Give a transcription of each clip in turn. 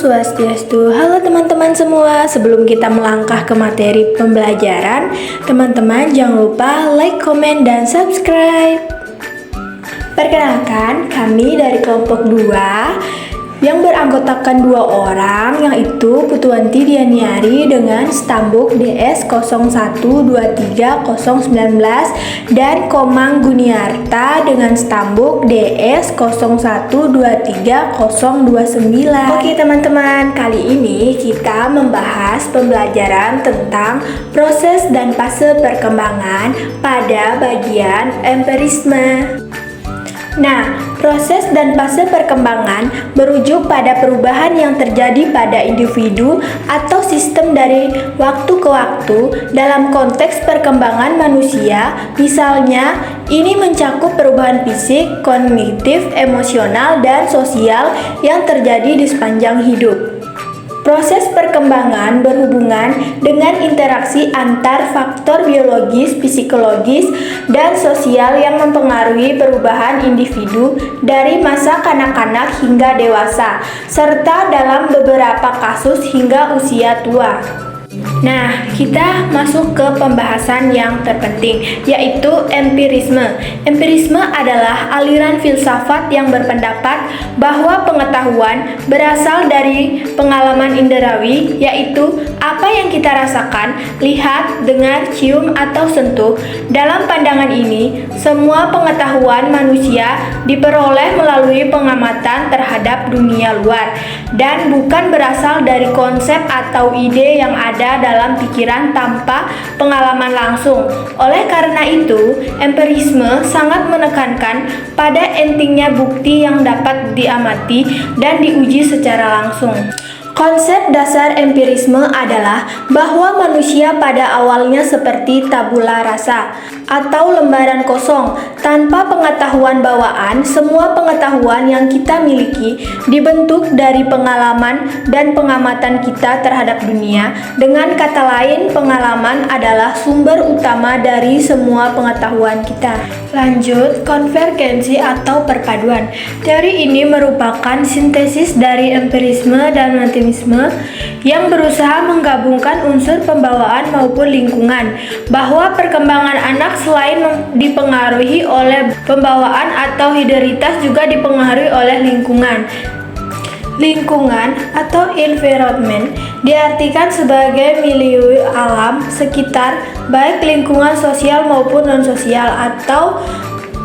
Swastiastu. Halo teman-teman semua, sebelum kita melangkah ke materi pembelajaran, teman-teman jangan lupa like, comment, dan subscribe. Perkenalkan, kami dari kelompok 2 yang beranggotakan 2 orang, yaitu Putuanti Dianiari dengan stambuk DS01230019 dan Komang Guniarta dengan stambuk DS01230029. Oke teman-teman, kali ini kita membahas pembelajaran tentang proses dan fase perkembangan pada bagian empirisme. Nah, proses dan fase perkembangan merujuk pada perubahan yang terjadi pada individu atau sistem dari waktu ke waktu dalam konteks perkembangan manusia. Misalnya, ini mencakup perubahan fisik, kognitif, emosional, dan sosial yang terjadi di sepanjang hidup. Proses perkembangan berhubungan dengan interaksi antar faktor biologis, psikologis, dan sosial yang mempengaruhi perubahan individu dari masa kanak-kanak hingga dewasa, serta dalam beberapa kasus hingga usia tua. Nah, kita masuk ke pembahasan yang terpenting, yaitu empirisme. Empirisme adalah aliran filsafat yang berpendapat bahwa pengetahuan berasal dari pengalaman inderawi, yaitu apa yang kita rasakan, lihat, dengar, cium, atau sentuh. Dalam pandangan ini, semua pengetahuan manusia diperoleh melalui pengamatan terhadap dunia luar dan bukan berasal dari konsep atau ide yang ada dalam pikiran tanpa pengalaman langsung. Oleh karena itu, empirisme sangat menekankan pada pentingnya bukti yang dapat diamati dan diuji secara langsung. Konsep dasar empirisme adalah bahwa manusia pada awalnya seperti tabula rasa atau lembaran kosong, tanpa pengetahuan bawaan. Semua pengetahuan yang kita miliki dibentuk dari pengalaman dan pengamatan kita terhadap dunia. Dengan kata lain, pengalaman adalah sumber utama dari semua pengetahuan kita. Lanjut, konvergensi atau perpaduan. Teori ini merupakan sintesis dari empirisme dan relativisme yang berusaha menggabungkan unsur pembawaan maupun lingkungan, bahwa perkembangan anak selain dipengaruhi oleh pembawaan atau hereditaritas juga dipengaruhi oleh lingkungan. Lingkungan atau environment diartikan sebagai milieu alam sekitar, baik lingkungan sosial maupun non-sosial, atau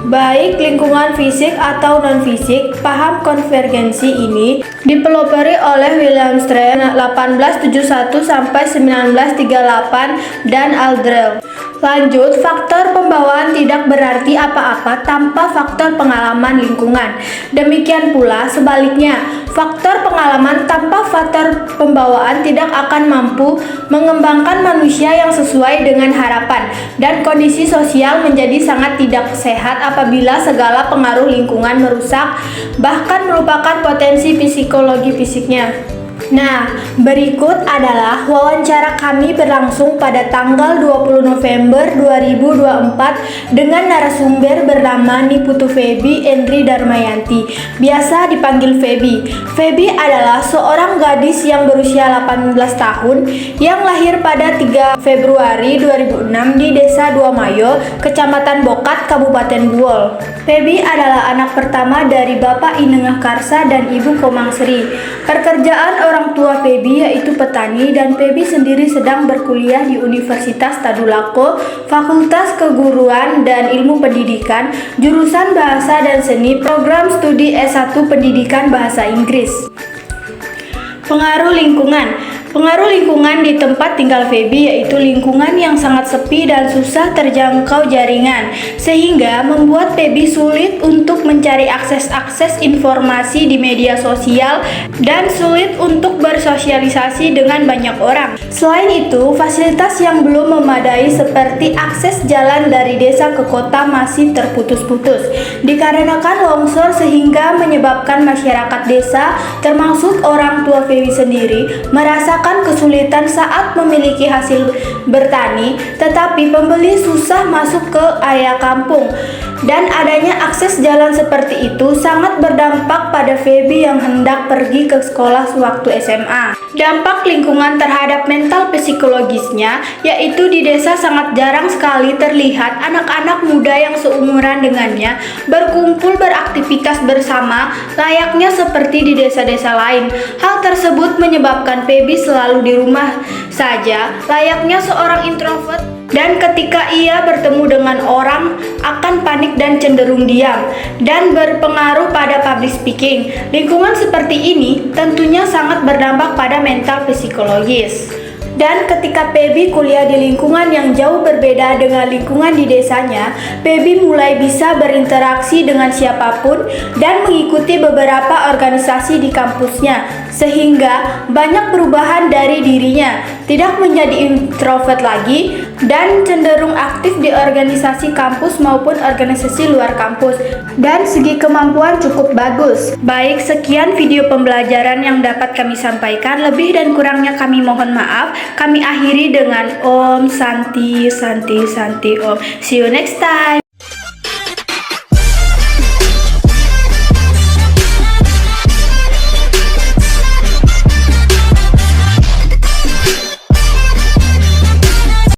baik lingkungan fisik atau non-fisik. Paham konvergensi ini dipelopori oleh William Strauss 1871 sampai 1938 dan Aldrich. Lanjut, faktor pembawaan tidak berarti apa-apa tanpa faktor pengalaman lingkungan. Demikian pula sebaliknya, faktor pengalaman tanpa faktor pembawaan tidak akan mampu mengembangkan manusia yang sesuai dengan harapan, dan kondisi sosial menjadi sangat tidak sehat apabila segala pengaruh lingkungan merusak, bahkan merupakan potensi psikologi fisiknya. Nah, berikut adalah wawancara kami berlangsung pada tanggal 20 November 2024 dengan narasumber bernama Niputu Feby Endri Darmayanti, biasa dipanggil Feby. Feby adalah seorang gadis yang berusia 18 tahun yang lahir pada 3 Februari 2006 di Desa Duamayo, Kecamatan Bokat, Kabupaten Buol. Feby adalah anak pertama dari Bapak Inengah Karsa dan Ibu Komang Sri. Pekerjaan orang tua Feby yaitu petani, dan Feby sendiri sedang berkuliah di Universitas Tadulako, Fakultas Keguruan dan Ilmu Pendidikan, jurusan Bahasa dan Seni, program studi S1 Pendidikan Bahasa Inggris. Pengaruh lingkungan. Pengaruh lingkungan di tempat tinggal Feby yaitu lingkungan yang sangat sepi dan susah terjangkau jaringan, sehingga membuat Feby sulit untuk mencari akses informasi di media sosial dan sulit untuk bersosialisasi dengan banyak orang. Selain itu, fasilitas yang belum memadai seperti akses jalan dari desa ke kota masih terputus-putus dikarenakan longsor, sehingga menyebabkan masyarakat desa termasuk orang tua Feby sendiri merasakan akan kesulitan saat memiliki hasil bertani, tetapi pembeli susah masuk ke area kampung. Dan adanya akses jalan seperti itu sangat berdampak pada Feby yang hendak pergi ke sekolah sewaktu SMA. Dampak lingkungan terhadap mental psikologisnya, yaitu di desa sangat jarang sekali terlihat anak-anak muda yang seumuran dengannya berkumpul beraktivitas bersama layaknya seperti di desa-desa lain. Hal tersebut menyebabkan Feby selalu di rumah saja layaknya seorang introvert, dan ketika ia bertemu dengan orang akan panik dan cenderung diam, dan berpengaruh pada public speaking. Lingkungan seperti ini tentunya sangat berdampak pada mental psikologis. Dan ketika Feby kuliah di lingkungan yang jauh berbeda dengan lingkungan di desanya, Feby mulai bisa berinteraksi dengan siapapun dan mengikuti beberapa organisasi di kampusnya, sehingga banyak perubahan dari dirinya, tidak menjadi introvert lagi dan cenderung aktif di organisasi kampus maupun organisasi luar kampus, dan segi kemampuan cukup bagus. Baik, sekian video pembelajaran yang dapat kami sampaikan. Lebih dan kurangnya kami mohon maaf. Kami akhiri dengan Om Santi Santi Santi Om. See you next time.